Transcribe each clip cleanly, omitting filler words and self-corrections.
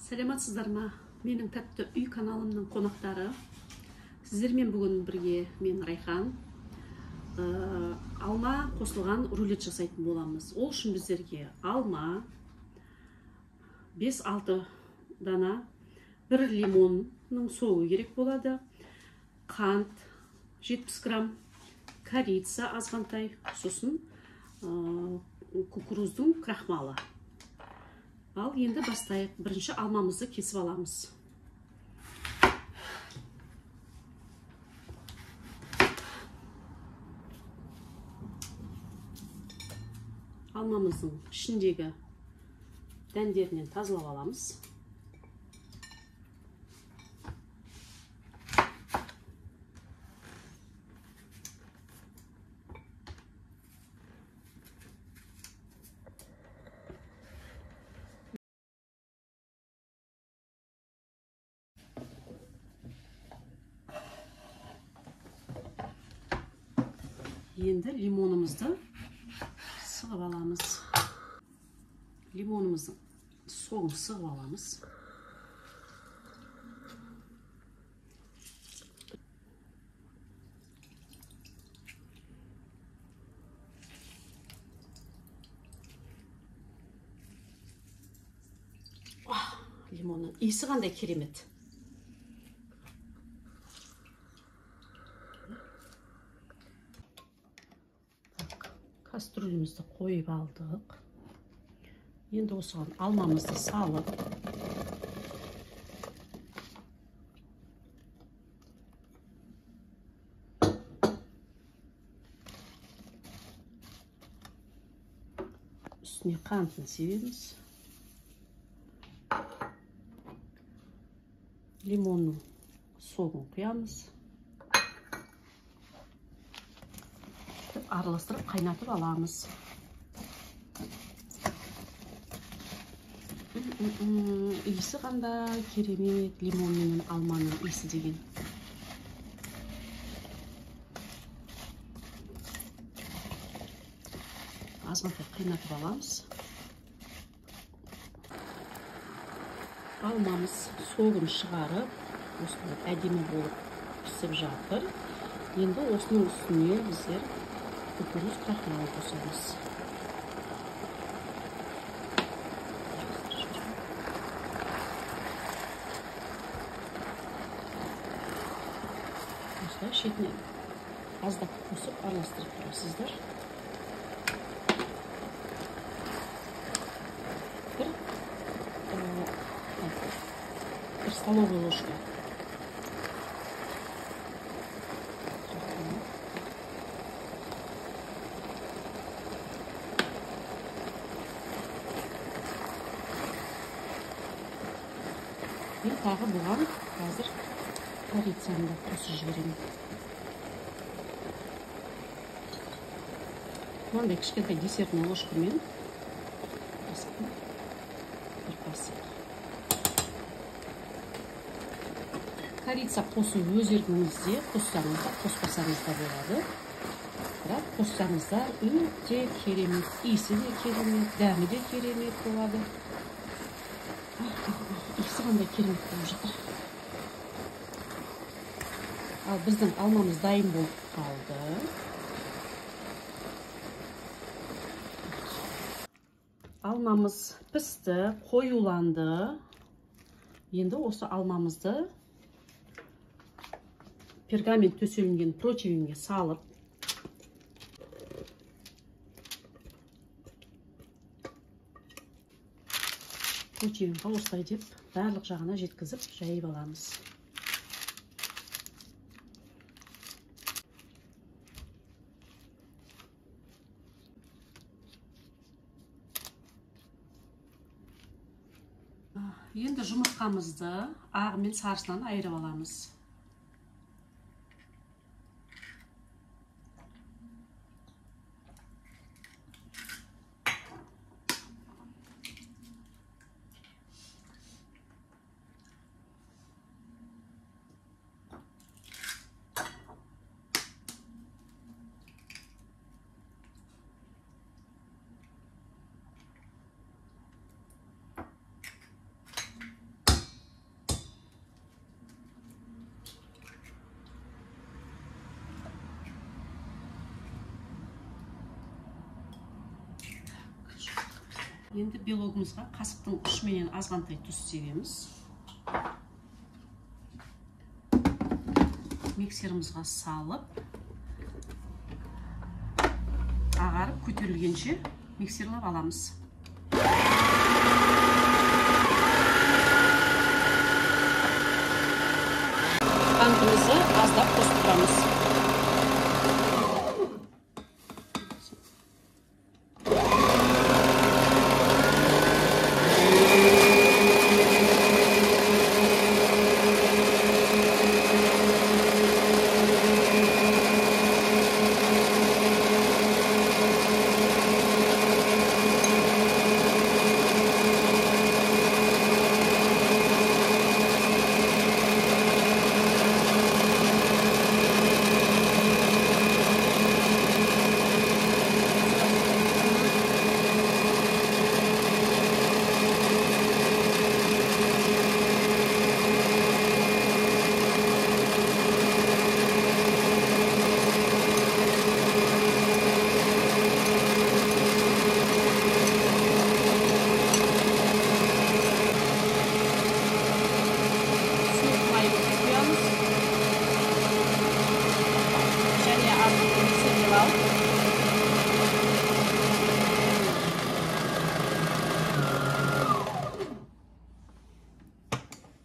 Саламатсыздар ма? Менің тәтті үй каналымның қонақтары. Сіздермен бүгін бірге мен Райхан алма қосылған рулет жасайтын боламыз. Ол үшін біздерге алма 5-6 дана, 1 лимонның соғы керек болады, қант 70 грамм, корица азғантай, сосын кукуруздың крахмалы. Ал енді бастайық. Бірінші алмамызды кесіп аламыз. Алмамыздың ішіндегі дәндерінен тазалап аламыз. Енді лимонымызды сығып аламыз. Лимонымыздың соғын сығып аламыз. Лимонның иісі қандай керемет. Кастрюлемізді қойып алдық. Енді осыған алмамызды салып, үстіне қантын себеміз. Лимонның соғын құямыз. Араластырып қайнатып аламыз. Иісі қандай керемет, лимон мен алманың иісі деген. Азғантай қайнатып аламыз. Алмамыз соғын шығарып, осылай әдемі болып пісіп жатыр. Енді осының үстіне біздер кукуруз крахмалы қосамыз. Осылай шетіне аздап қосып араластырып тұрасыздар. Bir столовая ложка. Мен тағы бұған қазір корицаны да қосып жіберемін. Мынандай кішкентай десертный ложкамен бір қасық. Корица қосу өз еркіңізде, қоссаңыздар, қоспасаңыздар болады. Бірақ қоссаңыздар өте керемет, иісі де керемет, дәмі де керемет болады. Иісі қандай керемет болып жатыр. Ал біздің алмамыз дайын болып қалды. Алмамыз пісті, қоюланды. Енді осы алмамызды пергамент төселінген противенге салып, противенға осылай деп барлық жағына жеткізіп жайып аламыз. Енді жұмыртқамызды ағы мен сарысынан айырып аламыз. Енді белогымызға қасықтың ұшымен азғантай тұз себеміз. Миксерімізға салып, ағарып көтерілгенше миксерлеп аламыз. Қантымызды аздап қостырамыз.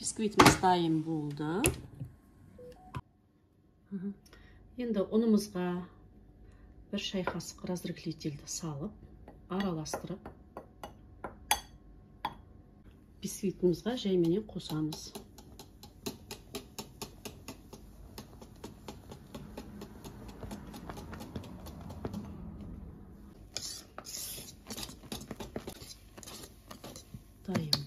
Biskvitimiz dayım болды. Енді ұнымызға бір шай қасық разрыхлительді салып, араластырып, бисквитімізға жайменен қосамыз. Dayım болды.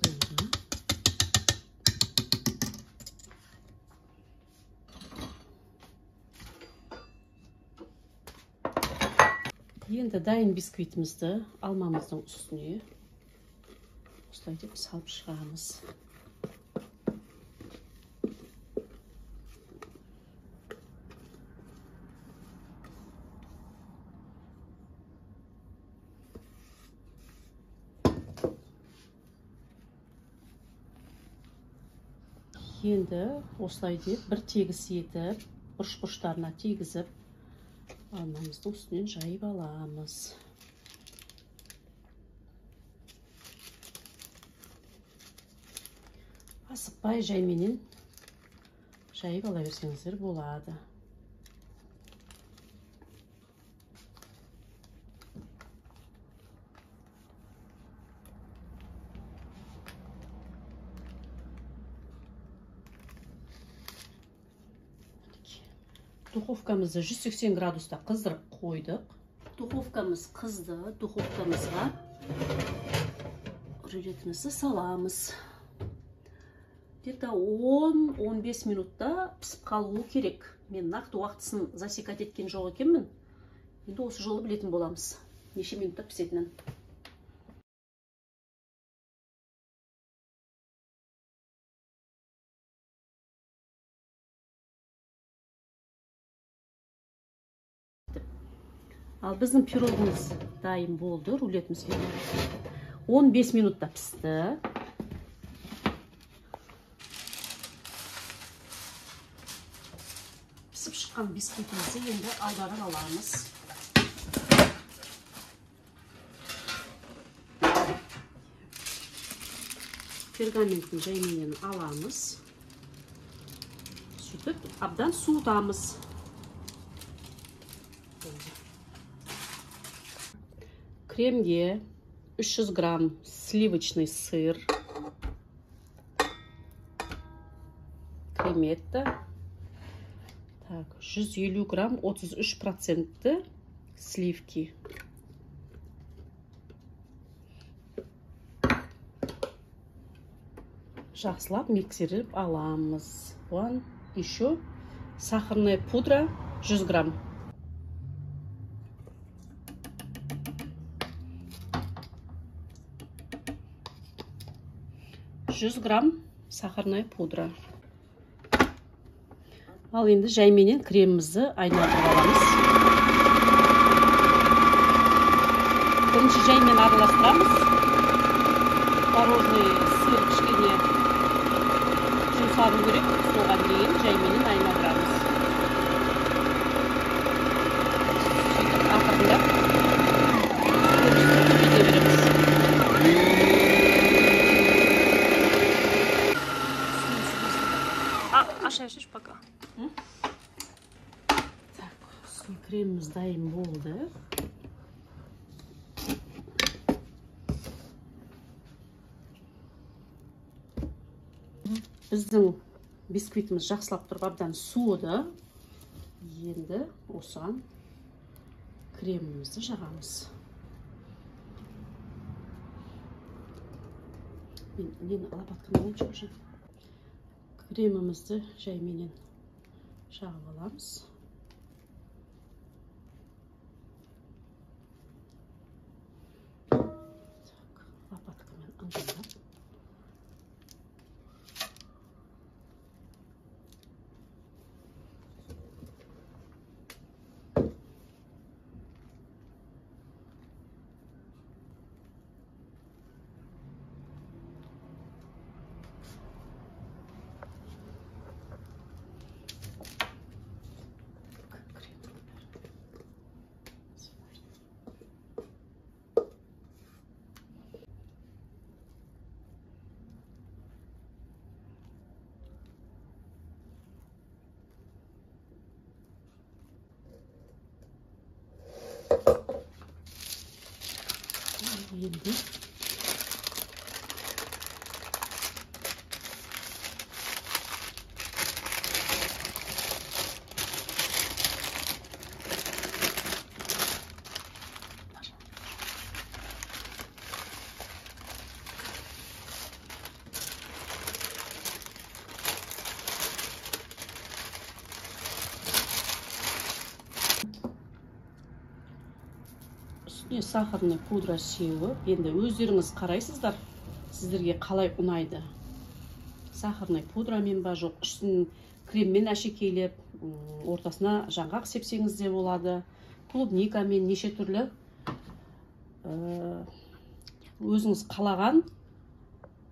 Енді дайын бисквитімізді алмамыздың үстіне осылай деп салып шығамыз. Енді осылай деп бір тегіс етіп, бұрыш-бұрыштарына тегізіп, алмамыздың үстінен жайып аламыз. Асықпай жайменен жайып ала берсеңіздер болады. Духовкамызды 180 градуста қыздырып қойдық. Духовкамыз қызды. Духовкамызға рулетімізді саламыз. Где-то 10-15 минутта пісіп қалуы керек. Мен нақты уақытысын засекать еткен жоқ екенмін. Енді осы жолы білетін боламыз. Неше минутта пісетінін. Ал біздің пирогымыз дайын болды, рулетіміз 15 минутта пісті. Пісіп шыққан бисквитімізді енді алдардан аламыз. Пергаменттің жайменен аламыз. Сөйтіп, абдан суытамыз. Кремге 300 грамм сливочный сыр, креметта, 150 грамм 33% сливки, жақсылап миксеріп аламыз. Оған еще сахарная пудра 100 грамм. 100 грамм сахарная пудра. Ал енді жайменен кремімізді айналдырып аламыз. Бірінші жаймен араластырамыз. Творожный сыр кішкене жұмсару керек. Соған дейін жайменен айналдырамыз. Сөйтіп ақырындап кете береміз. Ашайшыш пока. Так, кремimiz дайын болды. Біздің бисквитimiz жақсылап тұрып абдан суыды. Енді осыған кремimizi жағамыз. Мен лопаткамен шығып. Кремimizi жайменен жағып аламыз. Так, лопаткамен ыңғайлап. Енді үстіне сахарный пудра сеуіп, енді өздеріңіз қарайсыздар, сіздерге қалай ұнайды. Сахарный пудрамен ба жоқ, үстін креммен әшекейлеп, ортасына жаңғақ сепсеңіз де болады. Клубникамен неше түрлі өзіңіз қалаған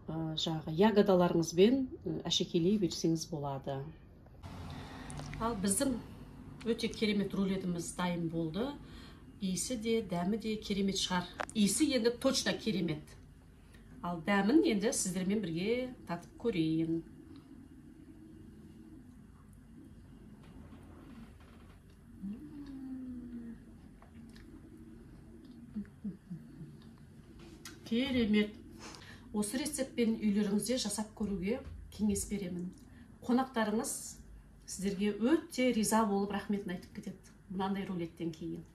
жаңағы ягодаларыңызбен әшекейлей берсеңіз болады. Ал біздің өте керемет рулетіміз дайын болды. Иісі де, дәмі де керемет шығар. Иісі енді точно керемет. Ал дәмін енді сіздермен бірге татып көрейін. Керемет. Осы рецептпен үйлеріңізде жасап көруге кеңес беремін. Қонақтарыңыз сіздерге өте риза болып рахметін айтып кетеді. Мынандай рулеттен кейін.